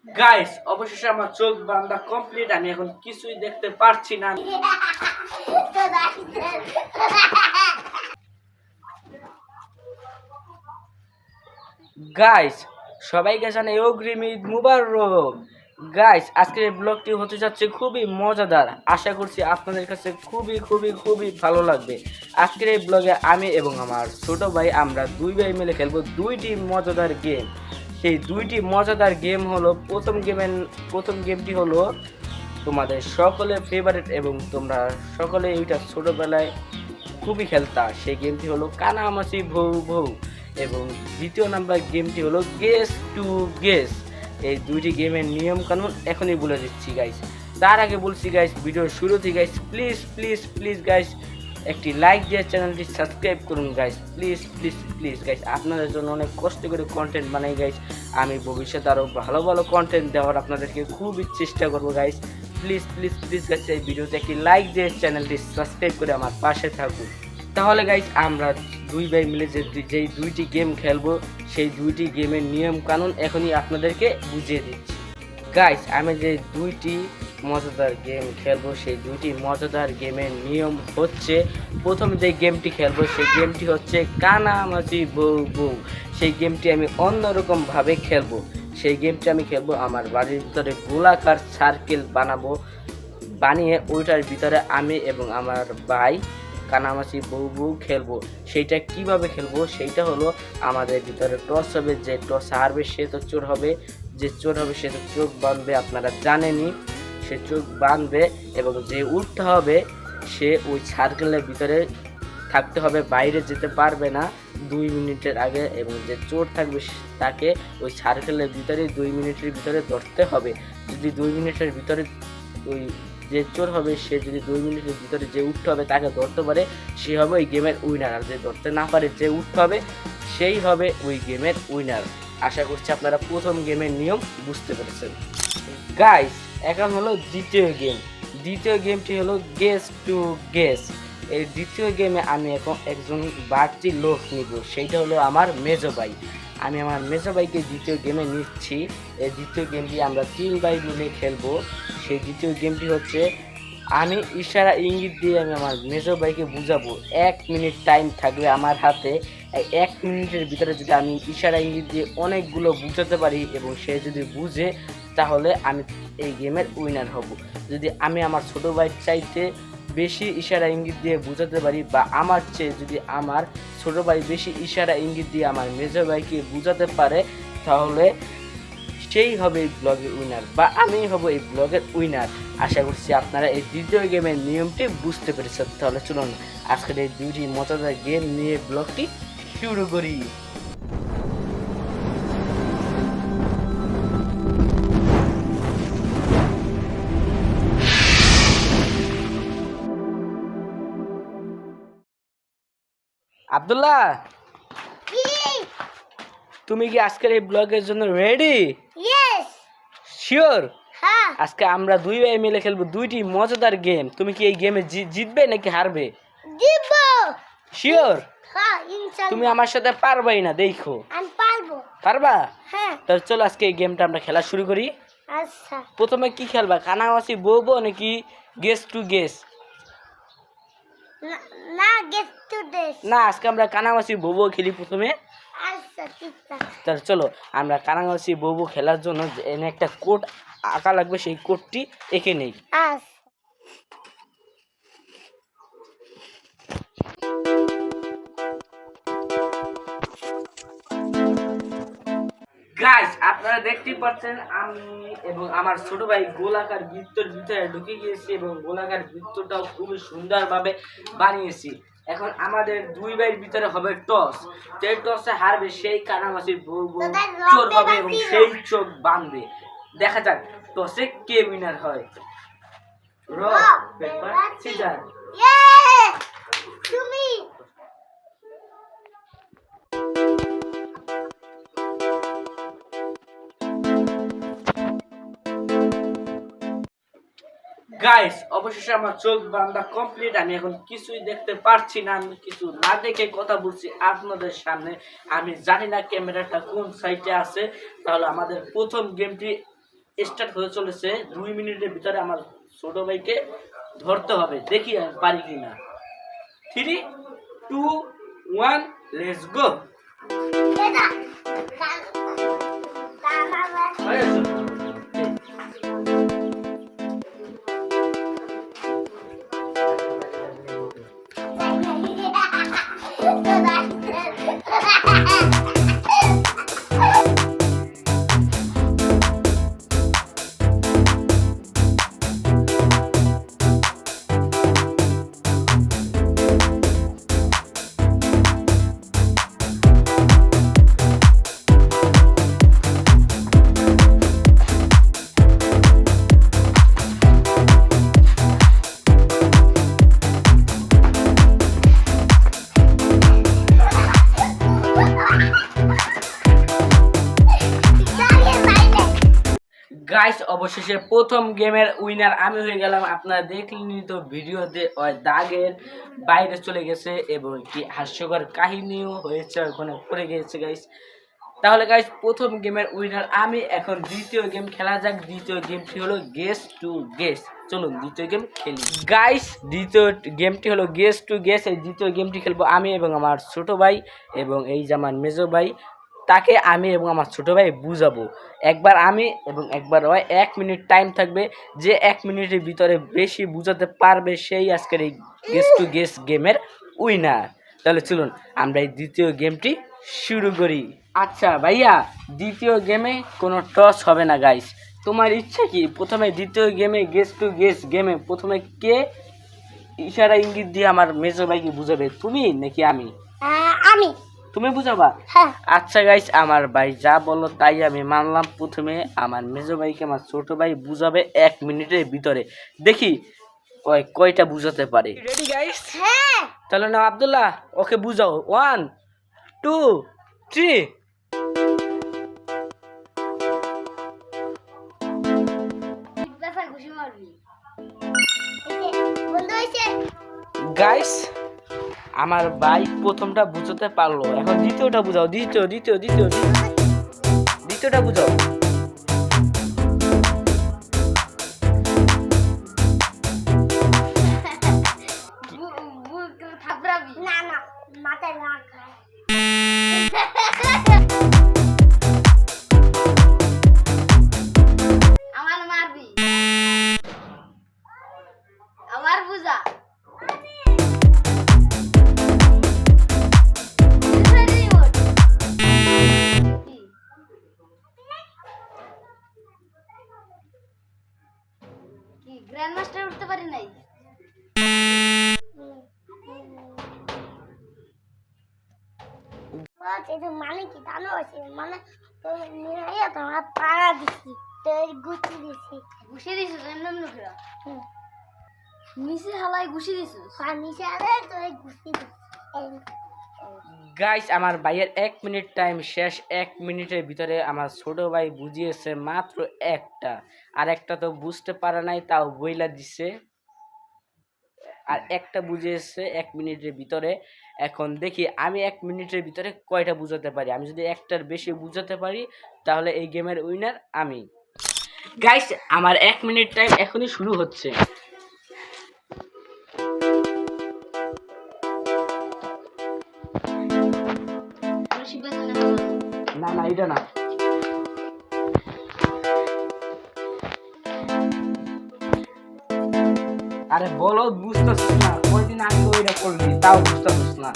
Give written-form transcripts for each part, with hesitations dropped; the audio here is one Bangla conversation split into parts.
গাইস অবশেষে আমার চোখ বান্ধা কমপ্লিট। আমি এখন কিছুই দেখতে পারছি না। গাইস সবাইকে জানাই অগ্রিম ঈদ মুবারক। গাইস আজকের ব্লগটি হতে যাচ্ছে খুবই মজাদার। আশা করছি আপনাদের কাছে খুবই খুবই খুবই ভালো লাগবে। আজকের এই ব্লগে আমি এবং আমার ছোট ভাই আমরা দুই ভাই মিলে খেলবো দুইটি মজাদার গেম। সেই দুইটি মজাদার গেম হলো প্রথম গেমটি হলো তোমাদের সকলের ফেভারিট এবং তোমরা সকলে এইটা ছোটবেলায় খুবই খেলতা। সেই গেমটি হলো কানামাছি ভৌ ভৌ এবং দ্বিতীয় নাম্বার গেমটি হলো গেস টু গেস। এই দুইটি গেমের নিয়ম কানুন এখনই বলে দিচ্ছি গাইস। তার আগে বলছি গাইস, ভিডিওর শুরুতে guys please please please guys একটি লাইক দিয়ে চ্যানেলটি সাবস্ক্রাইব করুন guys. Please please please guys, আপনাদের জন্য অনেক কষ্ট করে কন্টেন্ট বানাই গাইস। আমি ভবিষ্যতে আরও ভালো ভালো কন্টেন্ট দেওয়ার আপনাদেরকে খুবই চেষ্টা করবো guys. Please please please guys এই ভিডিওতে একটি লাইক দিয়ে চ্যানেলটি সাবস্ক্রাইব করে আমার পাশে থাকুন। তাহলে গাইস আমরা দুই ভাই মিলে যেই দুইটি গেম খেলবো সেই দুইটি গেমের নিয়ম কানুন এখনই আপনাদেরকে বুঝিয়ে দিচ্ছি গাইস। আমি যে দুইটি মজাদার গেম খেলবো সেই দুইটি মজাদার গেমের নিয়ম হচ্ছে, প্রথম যে গেমটি খেলবো সেই গেমটি হচ্ছে কানামাছি বউ বউ। সেই গেমটি আমি অন্যরকমভাবে খেলবো। সেই গেমটি আমি খেলবো আমার বাড়ির ভিতরে গোলাকার সার্কেল বানিয়ে ওইটার ভিতরে আমি এবং আমার ভাই কানামাছি বউ বউ খেলবো। সেইটা কিভাবে খেলবো সেইটা হলো আমাদের ভিতরে টস হবে, যে টস হারবে সে তো চোর হবে, যে চোর হবে সে তো চোখ বাঁধবে, আপনারা জানেনই। সে চোখ বাঁধবে এবং যে উঠতে হবে সে ওই সার্কেলের ভিতরে থাকতে হবে, বাইরে যেতে পারবে না 2 মিনিটের আগে। এবং যে চোর থাকবে তাকে ওই সার্কেলের ভিতরে 2 মিনিটের ভিতরে ধরতে হবে। যদি 2 মিনিটের ভিতরে ওই যে চোর হবে সে যদি 2 মিনিটের ভিতরে যে উঠতে হবে তাকে ধরতে পারে সে হবে ওই গেমের উইনার, আর যে ধরতে না পারে যে উঠতে হবে সেই হবে ওই গেমের উইনার। আশা করছি আপনারা প্রথম গেমের নিয়ম বুঝতে পেরেছেন গাইস। এখন হলো দ্বিতীয় গেম। দ্বিতীয় গেমটি হলো গেস টু গেস। এই দ্বিতীয় গেমে আমি এখন একজন বাড়তি লোক নিব, সেইটা হলো আমার মেজো ভাই। আমি আমার মেজো ভাইকে দ্বিতীয় গেমে নিচ্ছি। এই দ্বিতীয় গেমটি আমরা 3 ভাই মিলে খেলবো। সেই দ্বিতীয় গেমটি হচ্ছে আমি ইশারা ইঙ্গিত দিয়ে আমি আমার মেজো ভাইকে বুঝাবো। 1 মিনিট টাইম থাকবে আমার হাতে। এই 1 মিনিটের ভিতরে যদি আমি ইশারা ইঙ্গিত দিয়ে অনেকগুলো বুঝাতে পারি এবং সে যদি বুঝে তাহলে আমি এই গেমের উইনার হব। যদি আমি আমার ছোটো ভাইয়ের চাইতে বেশি ইশারা ইঙ্গিত দিয়ে বুঝাতে পারি বা আমার চেয়ে যদি আমার ছোটো ভাই বেশি ইশারা ইঙ্গিত দিয়ে আমার মেজো ভাইকে বুঝাতে পারে তাহলে সেই হবে এই ব্লগের উইনার বা আমি হব এই ব্লগের উইনার। আশা করছি আপনারা এই দ্বিতীয় গেমের নিয়মটি বুঝতে পেরেছেন। তাহলে চলুন আজকের এই দুইটি মজাদার গেম নিয়ে ব্লগটি শুরু করি। আব্দুল্লাহ, তুমি কি আজকের এই ব্লগের জন্য রেডি? ইয়েস। শিওর? হ্যাঁ। আজকে আমরা দুই ভাই মিলে খেলবো দুইটি মজাদার গেম। তুমি কি এই গেমে জিতবে নাকি হারবে? জিতবো। শিওর? হ্যাঁ ইনশাআল্লাহ। তুমি আমার সাথে পারবাই না, দেখো। আমি পারবো। পারবা? হ্যাঁ। তাহলে চলো আজকে এই গেমটা আমরা খেলা শুরু করি। আচ্ছা। প্রথমে কি খেলবা, কানামাছি বউ বউ নাকি গেস টু গেস? না গেস টু গেস। না, আজকে আমরা কানামাছি বউ বউ খেলি প্রথমে। আচ্ছা ঠিক আছে। তাহলে চলো আমরা কানামাছি বউ বউ খেলার জন্য এনে একটা কোড আঁকা লাগবে, সেই কোডটি এঁকে নেই। আচ্ছা। গাইস আপনারা দেখতেই পাচ্ছেন আমি এবং আমার ছোট ভাই গোলাকার বৃত্তের ভিতরে ঢুকে গিয়েছি এবং গোলাকার বৃত্তটাও খুবই সুন্দরভাবে বানিয়েছি। এখন আমাদের দুই ভাইয়ের ভিতরে হবে টস। যে টসে হারবে সেই কানামাছি চোর হবে এবং সেই চোখ বাঁধবে। দেখা যাক টসে কে উইনার হয়। Rock paper scissor. তুমি গাইস অবশেষে আমার চোখ বান্ধা কমপ্লিট। আমি এখন কিছুই দেখতে পারছি না, আমি কিছু না দেখে কথা বলছি আপনাদের সামনে। আমি জানি না ক্যামেরাটা কোন সাইডে আছে। তাহলে আমাদের প্রথম গেমটি স্টার্ট হতে চলেছে। 2 মিনিটের ভিতরে আমার ছোট ভাইকে ধরতে হবে, দেখি আমি পারি কিনা। 3, 2, 1, লেটস গো। এটা বাবা গাইস, অবশেষে প্রথম গেমের উইনার আমি হয়ে গেলাম। আপনারা দেখলেনই তো ভিডিওতে, ওই দাগের বাইরে চলে গেছে এবং একটি হাস্যকর কাহিনীও হয়েছে, ওখানে পড়ে গেছে গাইস। তাহলে গাইস, প্রথম গেমের উইনার আমি। এখন দ্বিতীয় গেম খেলা যাক। দ্বিতীয় গেমটি হলো গেস টু গেস। চলুন দ্বিতীয় গেম খেলি গাইস। দ্বিতীয় গেমটি হলো গেস টু গেস। এই দ্বিতীয় গেমটি খেলবো আমি এবং আমার ছোট ভাই, এবং এই যে আমার মেজো ভাই, তাকে আমি এবং আমার ছোট ভাই বুঝাবো। একবার আমি এবং একবার ওই 1 মিনিট টাইম থাকবে। যে 1 মিনিটের ভিতরে বেশি বুঝাতে পারবে সেই আজকের এই গেস টু গেস গেমের উইনার। তাহলে চলুন আমরা এই দ্বিতীয় গেমটি শুরু করি। আচ্ছা ভাইয়া, দ্বিতীয় গেমে কোনো টস হবে না গাইস। তোমার ইচ্ছা কি প্রথমে দ্বিতীয় গেমে গেস টু গেস গেমে প্রথমে কে ইশারা ইঙ্গিত দিয়ে আমার মেজো ভাইকে বুঝাবে, তুমি নাকি আমি? আমি। তুমি বুঝাবা? হ্যাঁ। আচ্ছা গাইস, আমার ভাই যা বললো তাই আমি মানলাম। প্রথমে আমার মেজো ভাইকে আমার ছোট ভাই বুঝাবে 1 মিনিটের ভিতরে। দেখি ওই কয়টা বুঝাতে পারে। Ready guys? হ্যাঁ। তাহলে না আব্দুল্লাহ, ওকে বুঝাও। 1, 2, 3। বন্ধ হয়েছে। গাইস, আমার ভাই প্রথমটা বুঝতে পারলো। এখন দ্বিতীয়টা বুঝাও। দ্বিতীয়টা বুঝাও। না না, মাথায় রাখ। আমার মারবি, আমার বুঝা। কি গ্র্যান্ড মাস্টার উঠতে পারি নাই? এটা মানে কি জানো? মানে তুমি নিয়ে তোমার পাড়া দিছি, তোর গুছি দিছি। ঘুষে দিছিস এমন লোকেরা? নিচে হালাই ঘুষে দিছিস? নিচে আরে তোর গুছি দিছি। গাইস, আমার ভাইয়ের 1 মিনিট টাইম শেষ। 1 মিনিটের ভিতরে আমার ছোট ভাই বুঝিয়েছে মাত্র একটা, আর একটা তো বুঝতে পারে নাই, তাও বইলা দিচ্ছে। আর একটা বুঝিয়েছে 1 মিনিটের ভিতরে। এখন দেখি আমি 1 মিনিটের ভিতরে কয়টা বুঝাতে পারি। আমি যদি একটার বেশি বুঝাতে পারি তাহলে এই গেমের উইনার আমি। গাইস, আমার 1 মিনিট টাইম এখনই শুরু হচ্ছে। না না, এটা না। আরে বলো, বুঝতেছিস না? কয়দিন আগে ওইটা করলি, তাও বুঝতেছিস না।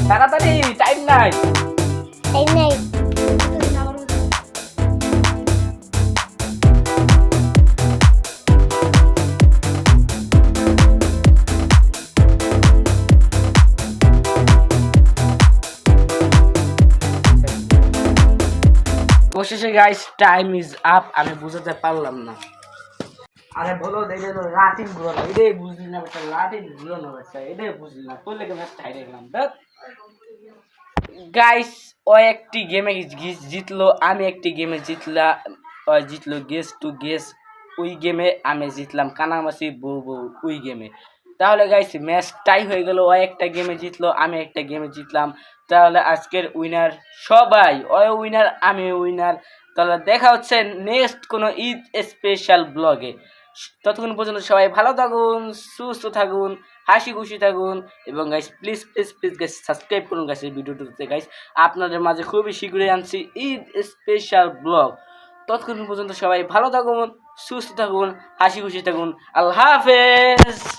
তাড়াতাড়ি, টাইম নাই। এই নেই। অবশেষে গাইস, টাইম ইজ আপ। আমি বুঝাতে পারলাম না। আরে বলো, দেখে তো লাঠিন ঘুরানো, এটাই বুঝলি না বেটা? লাঠিন ঘুরানো বেটা, এটাই বুঝলি না? তোর লেগে ম্যাচ হাইরে গেলাম। গাইস, ও একটি গেমে জিতলো, আমি একটি গেমে জিতলা। ও জিতলো গেস টু গেস। ওই গেমে আমি জিতলাম কানামাছি বউ বউ ওই গেমে। তাহলে গাইস, ম্যাচ টাই হয়ে গেল। ও একটা গেমে জিতলো, আমি একটা গেমে জিতলাম। তাহলে আজকের উইনার সবাই ওই উইনার আমি উইনার। তাহলে দেখা হচ্ছে নেক্সট কোনো ঈদ স্পেশাল ব্লগে। ততক্ষণ পর্যন্ত সবাই ভালো থাকুন, সুস্থ থাকুন, হাসি খুশি থাকুন এবং guys please please please guys subscribe করুন গাইস এই ভিডিওটিতে গাইস। আপনাদের মাঝে খুবই শীঘ্রই আনছি ঈদ স্পেশাল ব্লগ। ততক্ষণ পর্যন্ত সবাই ভালো থাকুন, সুস্থ থাকুন, হাসি খুশি থাকুন। আল্লাহ হাফেজ।